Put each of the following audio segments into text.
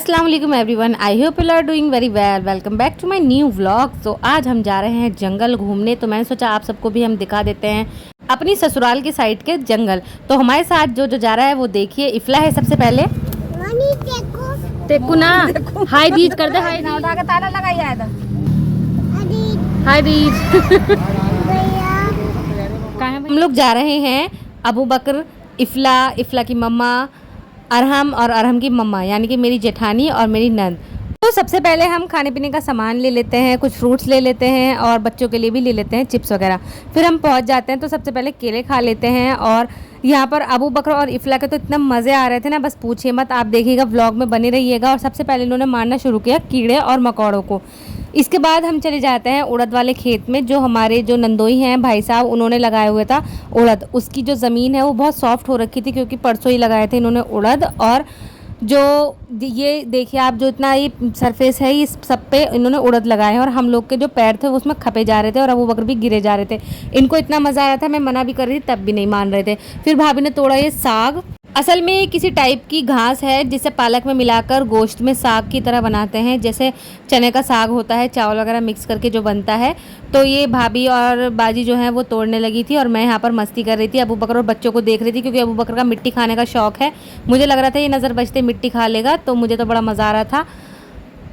अस्सलाम वालेकुम everyone, I hope you are doing very well. Welcome back to my new vlog. तो आज हम जा रहे हैं जंगल घूमने, तो मैंने सोचा आप सबको भी हम दिखा देते हैं अपनी ससुराल की साइड के जंगल। तो हमारे साथ जो जो जा रहा है वो देखिए, इफला है सबसे पहले। टेकू ना हाय दीज कर दे, हाय ना उठा के ताला लगाइए इधर। हाय दीज। हम लोग जा रहे हैं अबू बकर, इफला की मम्मा, अरहम और अरहम की मम्मा यानी कि मेरी जेठानी और मेरी नंद। तो सबसे पहले हम खाने पीने का सामान ले लेते हैं, कुछ फ्रूट्स ले लेते हैं और बच्चों के लिए भी ले लेते हैं चिप्स वगैरह। फिर हम पहुंच जाते हैं तो सबसे पहले केले खा लेते हैं। और यहाँ पर अबू बकर और इफला के तो इतना मज़े आ रहे थे ना, बस पूछिए मत। आप देखिएगा व्लॉग में बने रहिएगा। और सबसे पहले इन्होंने मारना शुरू किया कीड़े और मकोड़ों को। इसके बाद हम चले जाते हैं उड़द वाले खेत में, जो हमारे जो नंदोई हैं भाई साहब उन्होंने लगाया हुआ था उड़द। उसकी जो ज़मीन है वो बहुत सॉफ्ट हो रखी थी क्योंकि परसों ही लगाए थे इन्होंने उड़द। और जो ये देखिए आप, जो इतना ये सरफेस है इस सब पे इन्होंने उड़द लगाए हैं। और हम लोग के जो पैर थे वो उसमें खपे जा रहे थे और अबू बकर भी गिरे जा रहे थे। इनको इतना मज़ा आ रहा था, मैं मना भी कर रही थी तब भी नहीं मान रहे थे। फिर भाभी ने तोड़ा ये साग। असल में ये किसी टाइप की घास है जिसे पालक में मिलाकर गोश्त में साग की तरह बनाते हैं, जैसे चने का साग होता है चावल वगैरह मिक्स करके जो बनता है। तो ये भाभी और बाजी जो है वो तोड़ने लगी थी और मैं यहाँ पर मस्ती कर रही थी, अबू बकर और बच्चों को देख रही थी क्योंकि अबू बकर का मिट्टी खाने का शौक़ है। मुझे लग रहा था ये नज़र बचते मिट्टी खा लेगा, तो मुझे तो बड़ा मज़ा आ रहा था।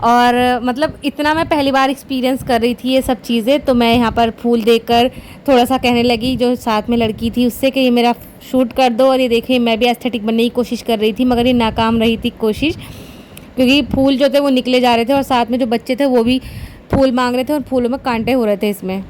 और मतलब इतना मैं पहली बार एक्सपीरियंस कर रही थी ये सब चीज़ें। तो मैं यहाँ पर फूल देखकर थोड़ा सा कहने लगी जो साथ में लड़की थी उससे कि ये मेरा शूट कर दो। और ये देखिए मैं भी एस्थेटिक बनने की कोशिश कर रही थी, मगर ये नाकाम रही थी कोशिश, क्योंकि फूल जो थे वो निकले जा रहे थे और साथ में जो बच्चे थे वो भी फूल मांग रहे थे और फूलों में कांटे हो रहे थे इसमें।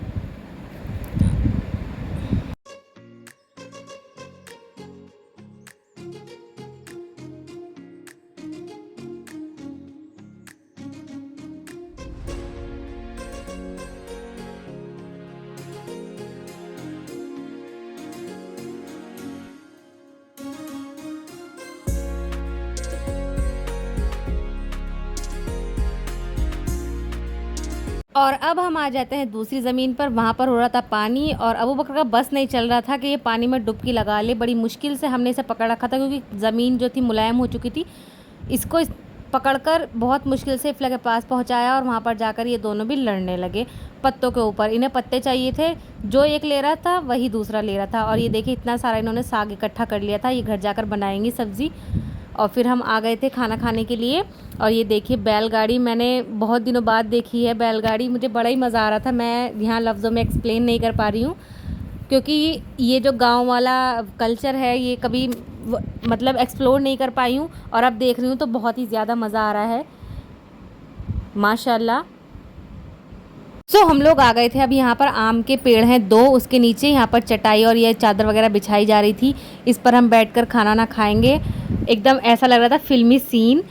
और अब हम आ जाते हैं दूसरी ज़मीन पर। वहाँ पर हो रहा था पानी और अबू बकर का बस नहीं चल रहा था कि ये पानी में डुबकी लगा ले। बड़ी मुश्किल से हमने इसे पकड़ रखा था क्योंकि ज़मीन जो थी मुलायम हो चुकी थी। इसको पकड़कर बहुत मुश्किल से इफला के पास पहुँचाया और वहाँ पर जाकर ये दोनों भी लड़ने लगे पत्तों के ऊपर। इन्हें पत्ते चाहिए थे, जो एक ले रहा था वही दूसरा ले रहा था। और ये देखिए इतना सारा इन्होंने साग इकट्ठा कर लिया था, ये घर जाकर बनाएंगी सब्ज़ी। और फिर हम आ गए थे खाना खाने के लिए। और ये देखिए बैलगाड़ी, मैंने बहुत दिनों बाद देखी है बैलगाड़ी, मुझे बड़ा ही मज़ा आ रहा था। मैं यहाँ लफ्ज़ों में एक्सप्लेन नहीं कर पा रही हूँ क्योंकि ये जो गांव वाला कल्चर है ये कभी मतलब एक्सप्लोर नहीं कर पाई हूँ। और अब देख रही हूँ तो बहुत ही ज़्यादा मज़ा आ रहा है माशाल्लाह। सो हम लोग आ गए थे। अब यहाँ पर आम के पेड़ हैं दो, उसके नीचे यहाँ पर चटाई और ये चादर वगैरह बिछाई जा रही थी। इस पर हम बैठकर खाना ना खाएंगे, एकदम ऐसा लग रहा था फिल्मी सीन।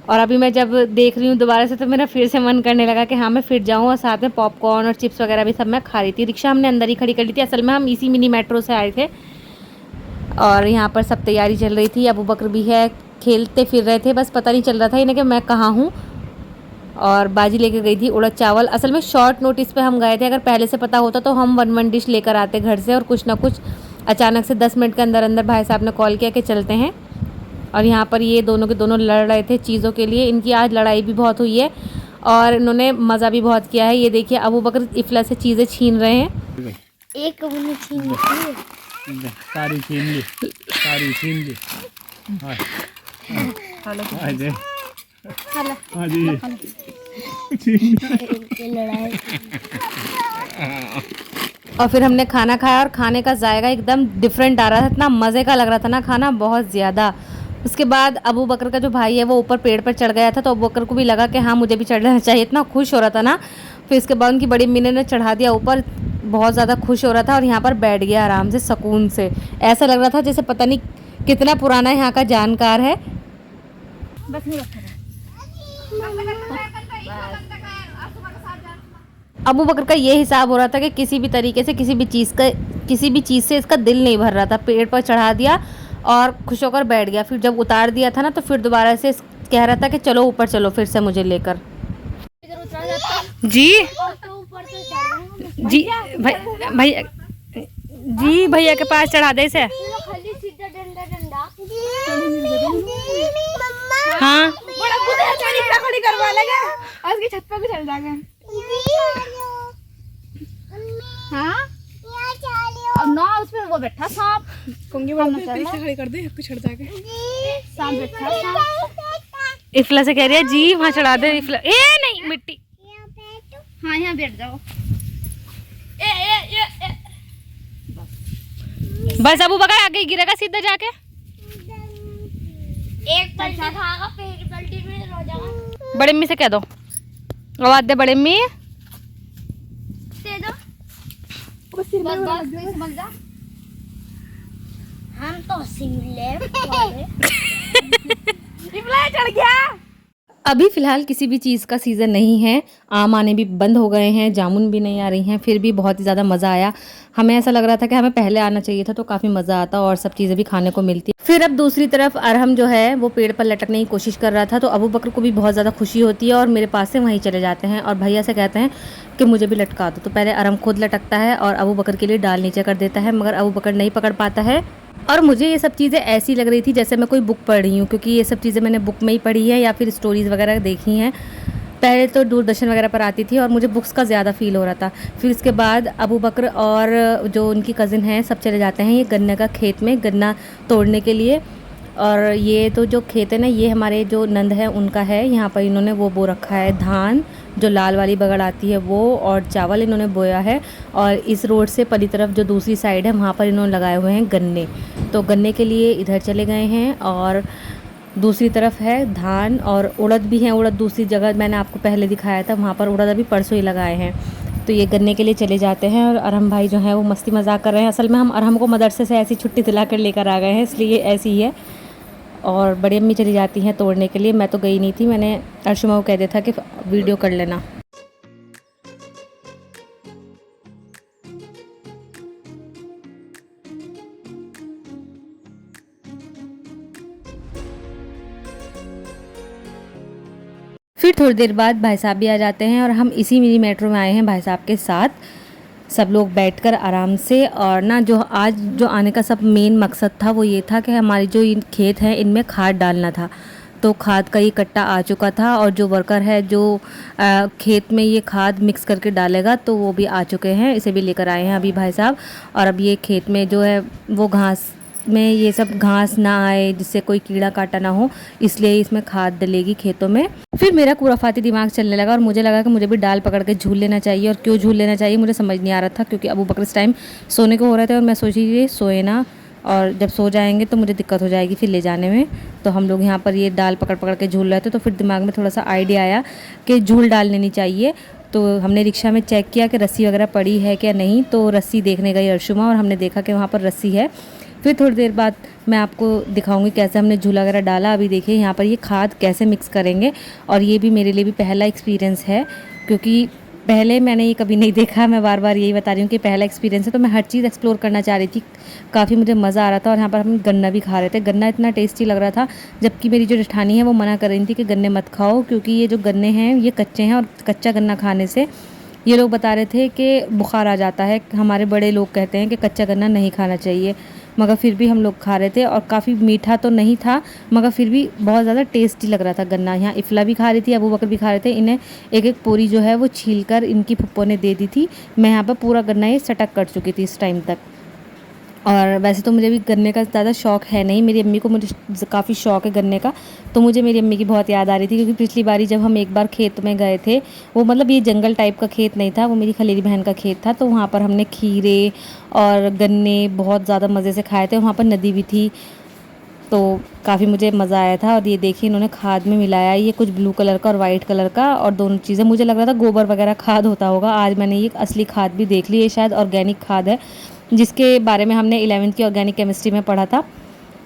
और अभी मैं जब देख रही हूँ दोबारा से तो मेरा फिर से मन करने लगा कि हाँ मैं फिर जाऊँ। और साथ में पॉपकॉर्न और चिप्स वगैरह भी सब मैं खा रही थी। रिक्शा हमने अंदर ही खड़ी कर ली थी, असल में हम इसी मिनी मेट्रो से आए थे। और यहाँ पर सब तैयारी चल रही थी, अबू बकर भी है, खेलते फिर रहे थे, बस पता नहीं चल रहा था इन्हें कि मैं कहाँ हूँ। और बाजी लेकर गई थी उड़द चावल। असल में शॉर्ट नोटिस पे हम गए थे, अगर पहले से पता होता तो हम वन डिश लेकर आते घर से। और कुछ ना कुछ अचानक से 10 मिनट के अंदर अंदर भाई साहब ने कॉल किया कि चलते हैं। और यहाँ पर ये दोनों के दोनों लड़ रहे थे चीज़ों के लिए। इनकी आज लड़ाई भी बहुत हुई है और इन्होंने मज़ा भी बहुत किया है। ये देखिए अबू बकर इफला से चीज़ें छीन रहे हैं। एक उन्हें छीन ली, सारी छीन ली, सारी छीन ली। हाँ जी लड़ाई। और फिर हमने खाना खाया और खाने का जायका एकदम डिफरेंट आ रहा था, इतना मज़े का लग रहा था ना खाना, बहुत ज़्यादा। उसके बाद अबू बकर का जो भाई है वो ऊपर पेड़ पर चढ़ गया था, तो अबू बकर को भी लगा कि हाँ मुझे भी चढ़ना चाहिए, इतना खुश हो रहा था ना। फिर इसके बाद उनकी बड़ी अम्मी ने चढ़ा दिया ऊपर, बहुत ज़्यादा खुश हो रहा था। और यहाँ पर बैठ गया आराम से सुकून से, ऐसा लग रहा था जैसे पता नहीं कितना पुराना यहाँ का जानकार है। अबू बकर का ये हिसाब हो रहा था कि किसी भी तरीके से किसी भी चीज़ से इसका दिल नहीं भर रहा था। पेड़ पर चढ़ा दिया और खुश होकर बैठ गया। फिर जब उतार दिया था ना तो फिर दोबारा से कह रहा था कि चलो ऊपर चलो फिर से मुझे लेकर। जी जी भैया जी भैया के पास चढ़ा दे इसे। हाँ करवा लगा और उसकी छत पे को चल जाएगा। हाँ अब ना उसमें वो बैठा सांप कंगी वाला पीछे खड़ी कर दे कुछ चढ़ जाएगा सांप बैठा सांप। इफला से कह रही है जी वहाँ चढ़ा दे। इफला ए नहीं मिट्टी। हाँ यहाँ बैठ जाओ। बस अबू बकर आगे गिरेगा सीधा जाके। एक पलटी खाएगा फिर पलटी में हो जाएगा। बड़े अम्मी से कह दो आवाज दे। बड़े अम्मी दे दो बस बस समझ जा। हम तो सिमले वाले चढ़ गया। अभी फ़िलहाल किसी भी चीज़ का सीज़न नहीं है। आम आने भी बंद हो गए हैं, जामुन भी नहीं आ रही हैं, फिर भी बहुत ही ज़्यादा मज़ा आया। हमें ऐसा लग रहा था कि हमें पहले आना चाहिए था तो काफ़ी मज़ा आता और सब चीज़ें भी खाने को मिलती। फिर अब दूसरी तरफ अरहम जो है वो पेड़ पर लटकने की कोशिश कर रहा था, तो अबू बकर को भी बहुत ज़्यादा खुशी होती है और मेरे पास से वहीं चले जाते हैं और भैया से कहते हैं कि मुझे भी लटका दो। तो पहले अरहम खुद लटकता है और अबू बकर के लिए डाल नीचे कर देता है, मगर अबू बकर नहीं पकड़ पाता है। और मुझे ये सब चीज़ें ऐसी लग रही थी जैसे मैं कोई बुक पढ़ रही हूँ, क्योंकि ये सब चीज़ें मैंने बुक में ही पढ़ी है या फिर स्टोरीज़ वगैरह देखी हैं। पहले तो दूरदर्शन वगैरह पर आती थी और मुझे बुक्स का ज़्यादा फील हो रहा था। फिर इसके बाद अबू बकर और जो उनकी कज़िन हैं सब चले जाते हैं ये गन्ने का खेत में गन्ना तोड़ने के लिए। और ये तो जो खेत है ना ये हमारे जो नंद है उनका है। यहाँ पर इन्होंने वो बो रखा है धान, जो लाल वाली बगड़ आती है वो, और चावल इन्होंने बोया है। और इस रोड से पली तरफ जो दूसरी साइड है वहाँ पर इन्होंने लगाए हुए हैं गन्ने। तो गन्ने के लिए इधर चले गए हैं और दूसरी तरफ है धान और उड़द भी हैं। उड़द दूसरी जगह मैंने आपको पहले दिखाया था, वहाँ पर उड़द अभी परसों ही लगाए हैं। तो ये गन्ने के लिए चले जाते हैं और अरहम भाई जो है वो मस्ती मजाक कर रहे हैं। असल में हम अरहम को मदरसे से ऐसी छुट्टी दिला कर लेकर आ गए हैं, इसलिए ऐसी ही है। और बड़ी अम्मी चली जाती हैं तोड़ने के लिए। मैं तो गई नहीं थी, मैंने अर्शुमा को कह दिया था कि वीडियो कर लेना। फिर थोड़ी देर बाद भाई साहब भी आ जाते हैं और हम इसी मिनी मेट्रो में आए हैं भाई साहब के साथ, सब लोग बैठकर आराम से। और ना जो आज जो आने का सब मेन मकसद था वो ये था कि हमारी जो इन खेत हैं इनमें खाद डालना था। तो खाद का ये कट्टा आ चुका था और जो वर्कर है जो खेत में ये खाद मिक्स करके डालेगा तो वो भी आ चुके हैं, इसे भी लेकर आए हैं अभी भाई साहब। और अब ये खेत में जो है वो घास में ये सब घास ना आए, जिससे कोई कीड़ा काटा ना हो, इसलिए इसमें खाद डलेगी खेतों में। फिर मेरा खुराफाती दिमाग चलने लगा और मुझे लगा कि मुझे भी डाल पकड़ के झूल लेना चाहिए। और क्यों झूल लेना चाहिए मुझे समझ नहीं आ रहा था, क्योंकि अबू बकर इस टाइम सोने को हो रहे थे और मैं सोची ये सोए ना, और जब सो जाएंगे तो मुझे दिक्कत हो जाएगी फिर ले जाने में। तो हम लोग यहाँ पर ये डाल पकड़ पकड़ के झूल रहे थे। तो फिर दिमाग में थोड़ा सा आइडिया आया कि झूल डाल लेनी चाहिए। तो हमने रिक्शा में चेक किया कि रस्सी वगैरह पड़ी है क्या नहीं, तो रस्सी देखने गई अर्शुमा और हमने देखा कि वहाँ पर रस्सी है। फिर थोड़ी देर बाद मैं आपको दिखाऊंगी कैसे हमने झूला वगैरह डाला। अभी देखिए यहाँ पर ये खाद कैसे मिक्स करेंगे, और ये भी मेरे लिए भी पहला एक्सपीरियंस है, क्योंकि पहले मैंने ये कभी नहीं देखा। मैं बार बार यही बता रही हूँ कि पहला एक्सपीरियंस है, तो मैं हर चीज़ एक्सप्लोर करना चाह रही थी। काफ़ी मुझे मज़ा आ रहा था। और यहाँ पर हम गन्ना भी खा रहे थे। गन्ना इतना टेस्टी लग रहा था, जबकि मेरी जो जेठानी है वो मना कर रही थी कि गन्ने मत खाओ, क्योंकि ये जो गन्ने हैं ये कच्चे हैं और कच्चा गन्ना खाने से ये लोग बता रहे थे कि बुखार आ जाता है। हमारे बड़े लोग कहते हैं कि कच्चा गन्ना नहीं खाना चाहिए, मगर फिर भी हम लोग खा रहे थे। और काफ़ी मीठा तो नहीं था, मगर फिर भी बहुत ज़्यादा टेस्टी लग रहा था गन्ना। यहाँ इफ़ला भी खा रही थी, अबू बकर भी खा रहे थे। इन्हें एक एक पूरी जो है वो छील कर इनकी फुप्पो ने दे दी थी। मैं यहाँ पर पूरा गन्ना ये सटक कर चुकी थी इस टाइम तक। और वैसे तो मुझे भी गन्ने का ज़्यादा शौक़ है नहीं, मेरी अम्मी को मुझे काफ़ी शौक़ है गन्ने का। तो मुझे मेरी अम्मी की बहुत याद आ रही थी, क्योंकि पिछली बारी जब हम एक बार खेत में गए थे, वो मतलब ये जंगल टाइप का खेत नहीं था, वो मेरी खलेरी बहन का खेत था। तो वहाँ पर हमने खीरे और गन्ने बहुत ज़्यादा मज़े से खाए थे। वहाँ पर नदी भी थी, तो काफ़ी मुझे मज़ा आया था। और ये देखिए इन्होंने खाद में मिलाया, ये कुछ ब्लू कलर का और वाइट कलर का, और दोनों चीज़ें। मुझे लग रहा था गोबर वगैरह खाद होता होगा, आज मैंने ये असली खाद भी देख ली। ये शायद ऑर्गेनिक खाद है, जिसके बारे में हमने 11वीं की ऑर्गेनिक केमिस्ट्री में पढ़ा था।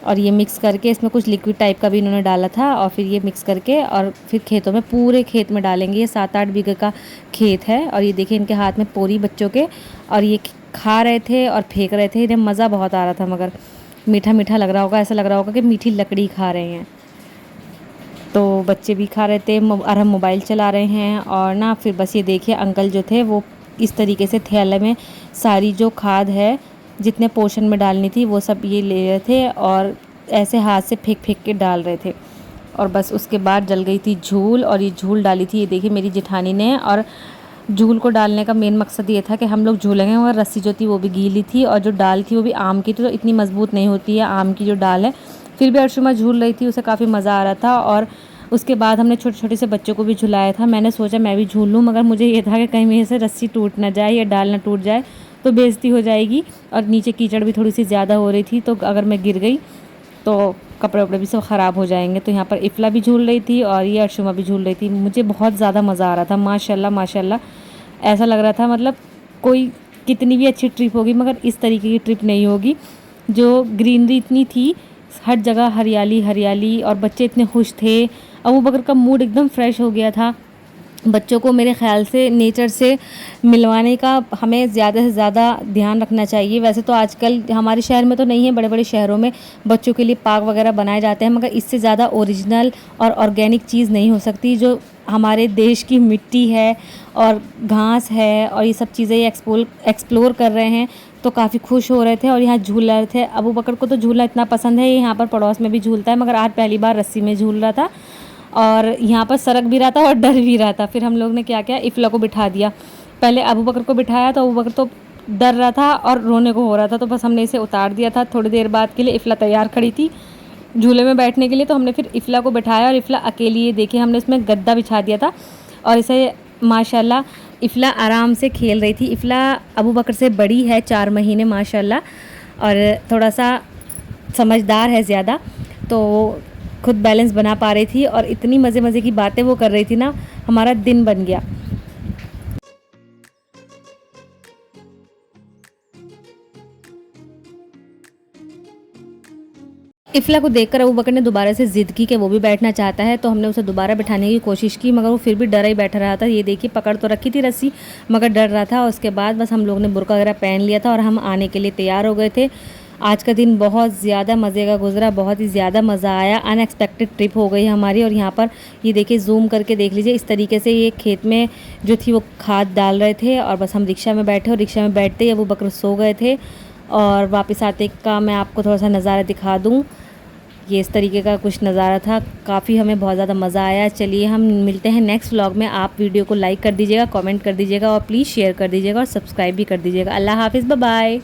और ये मिक्स करके इसमें कुछ लिक्विड टाइप का भी इन्होंने डाला था, और फिर ये मिक्स करके और फिर खेतों में, पूरे खेत में डालेंगे। ये 7-8 बीघे का खेत है। और ये देखिए इनके हाथ में पोरी बच्चों के, और ये खा रहे थे और फेंक रहे थे। इन्हें मज़ा बहुत आ रहा था, मगर मीठा मीठा लग रहा होगा, ऐसा लग रहा होगा कि मीठी लकड़ी खा रहे हैं। तो बच्चे भी खा रहे थे और हम मोबाइल चला रहे हैं। और ना फिर बस ये देखिए अंकल जो थे वो इस तरीके से थैले में सारी जो खाद है जितने पोर्शन में डालनी थी वो सब ये ले रहे थे और ऐसे हाथ से फेंक फेंक के डाल रहे थे। और बस उसके बाद जल गई थी झूल, और ये झूल डाली थी, ये देखिए मेरी जेठानी ने। और झूल को डालने का मेन मकसद ये था कि हम लोग झूलेंगे, और रस्सी जो थी वो भी गीली थी, और जो डाल थी वो भी आम की थी, तो इतनी मजबूत नहीं होती है आम की जो डाल है। फिर भी अर्शुमा झूल रही थी, उसे काफ़ी मज़ा आ रहा था। और उसके बाद हमने छोटे छोटे से बच्चों को भी झुलाया था। मैंने सोचा मैं भी झूल लूँ, मगर मुझे ये था कि कहीं मेरे से रस्सी टूट ना जाए या डाल ना टूट जाए तो बेइज्जती हो जाएगी, और नीचे कीचड़ भी थोड़ी सी ज़्यादा हो रही थी, तो अगर मैं गिर गई तो कपड़े वपड़े भी सब ख़राब हो जाएंगे। तो यहाँ पर इफ़ला भी झूल रही थी और ये अर्शुमा भी झूल रही थी। मुझे बहुत ज़्यादा मज़ा आ रहा था, माशाल्लाह माशाल्लाह। ऐसा लग रहा था मतलब कोई कितनी भी अच्छी ट्रिप होगी मगर इस तरीके की ट्रिप नहीं होगी। जो ग्रीनरी इतनी थी, हर जगह हरियाली हरियाली, और बच्चे इतने खुश थे। अबू बकर का मूड एकदम फ्रेश हो गया था। बच्चों को मेरे ख़्याल से नेचर से मिलवाने का हमें ज़्यादा से ज़्यादा ध्यान रखना चाहिए। वैसे तो आजकल हमारे शहर में तो नहीं है, बड़े बड़े शहरों में बच्चों के लिए पार्क वगैरह बनाए जाते हैं, मगर इससे ज़्यादा ओरिजिनल और ऑर्गेनिक चीज़ नहीं हो सकती। जो हमारे देश की मिट्टी है और घास है और ये सब चीज़ें ये एक्सप्लोर कर रहे हैं, तो काफ़ी खुश हो रहे थे और यहाँ झूल रहे थे। अबू बकर को तो झूलना इतना पसंद है, ये यहाँ पर पड़ोस में भी झूलता है, मगर आज पहली बार रस्सी में झूल रहा था और यहाँ पर सरक भी रहा था और डर भी रहा था। फिर हम लोग ने क्या किया, इफ़ला को बिठा दिया। पहले अबू बकर को बिठाया तो अबू बकर तो डर रहा था और रोने को हो रहा था, तो बस हमने इसे उतार दिया था। थोड़ी देर बाद के लिए इफ़ला तैयार खड़ी थी झूले में बैठने के लिए, तो हमने फिर इफ़ला को बिठाया और इफ़ला अकेली, ये देखिए हमने इसमें गद्दा बिछा दिया था और इसे माशाल्लाह इफ़ला आराम से खेल रही थी। इफ़ला अबू बकर से बड़ी है 4 महीने माशाल्लाह, और थोड़ा सा समझदार है ज़्यादा, तो खुद बैलेंस बना पा रही थी और इतनी मज़े मज़े की बातें वो कर रही थी ना, हमारा दिन बन गया। इफ़ला को देखकर अबू बकर ने दोबारा से ज़िद की कि वो भी बैठना चाहता है, तो हमने उसे दोबारा बैठाने की कोशिश की, मगर वो फिर भी डरा ही बैठा रहा था। ये देखिए पकड़ तो रखी थी रस्सी, मगर डर रहा था। उसके बाद बस हम लोग ने बुर्का वगैरह पहन लिया था और हम आने के लिए तैयार हो गए थे। आज का दिन बहुत ज़्यादा मज़े का गुजरा, बहुत ही ज़्यादा मज़ा आया। अनएक्सपेक्टेड ट्रिप हो गई हमारी। और यहाँ पर ये देखिए जूम करके देख लीजिए, इस तरीके से ये खेत में जो थी वो खाद डाल रहे थे, और बस हम रिक्शा में बैठे और रिक्शा में बैठते ही अबू बकर सो गए थे। और वापस आते का मैं आपको थोड़ा सा नज़ारा दिखा दूँ, ये इस तरीके का कुछ नज़ारा था। काफ़ी हमें बहुत ज़्यादा मज़ा आया। चलिए हम मिलते हैं नेक्स्ट व्लॉग में। आप वीडियो को लाइक कर दीजिएगा, कमेंट कर दीजिएगा और प्लीज़ शेयर कर दीजिएगा और सब्सक्राइब भी कर दीजिएगा। अल्लाह हाफिज़, बाय बाय।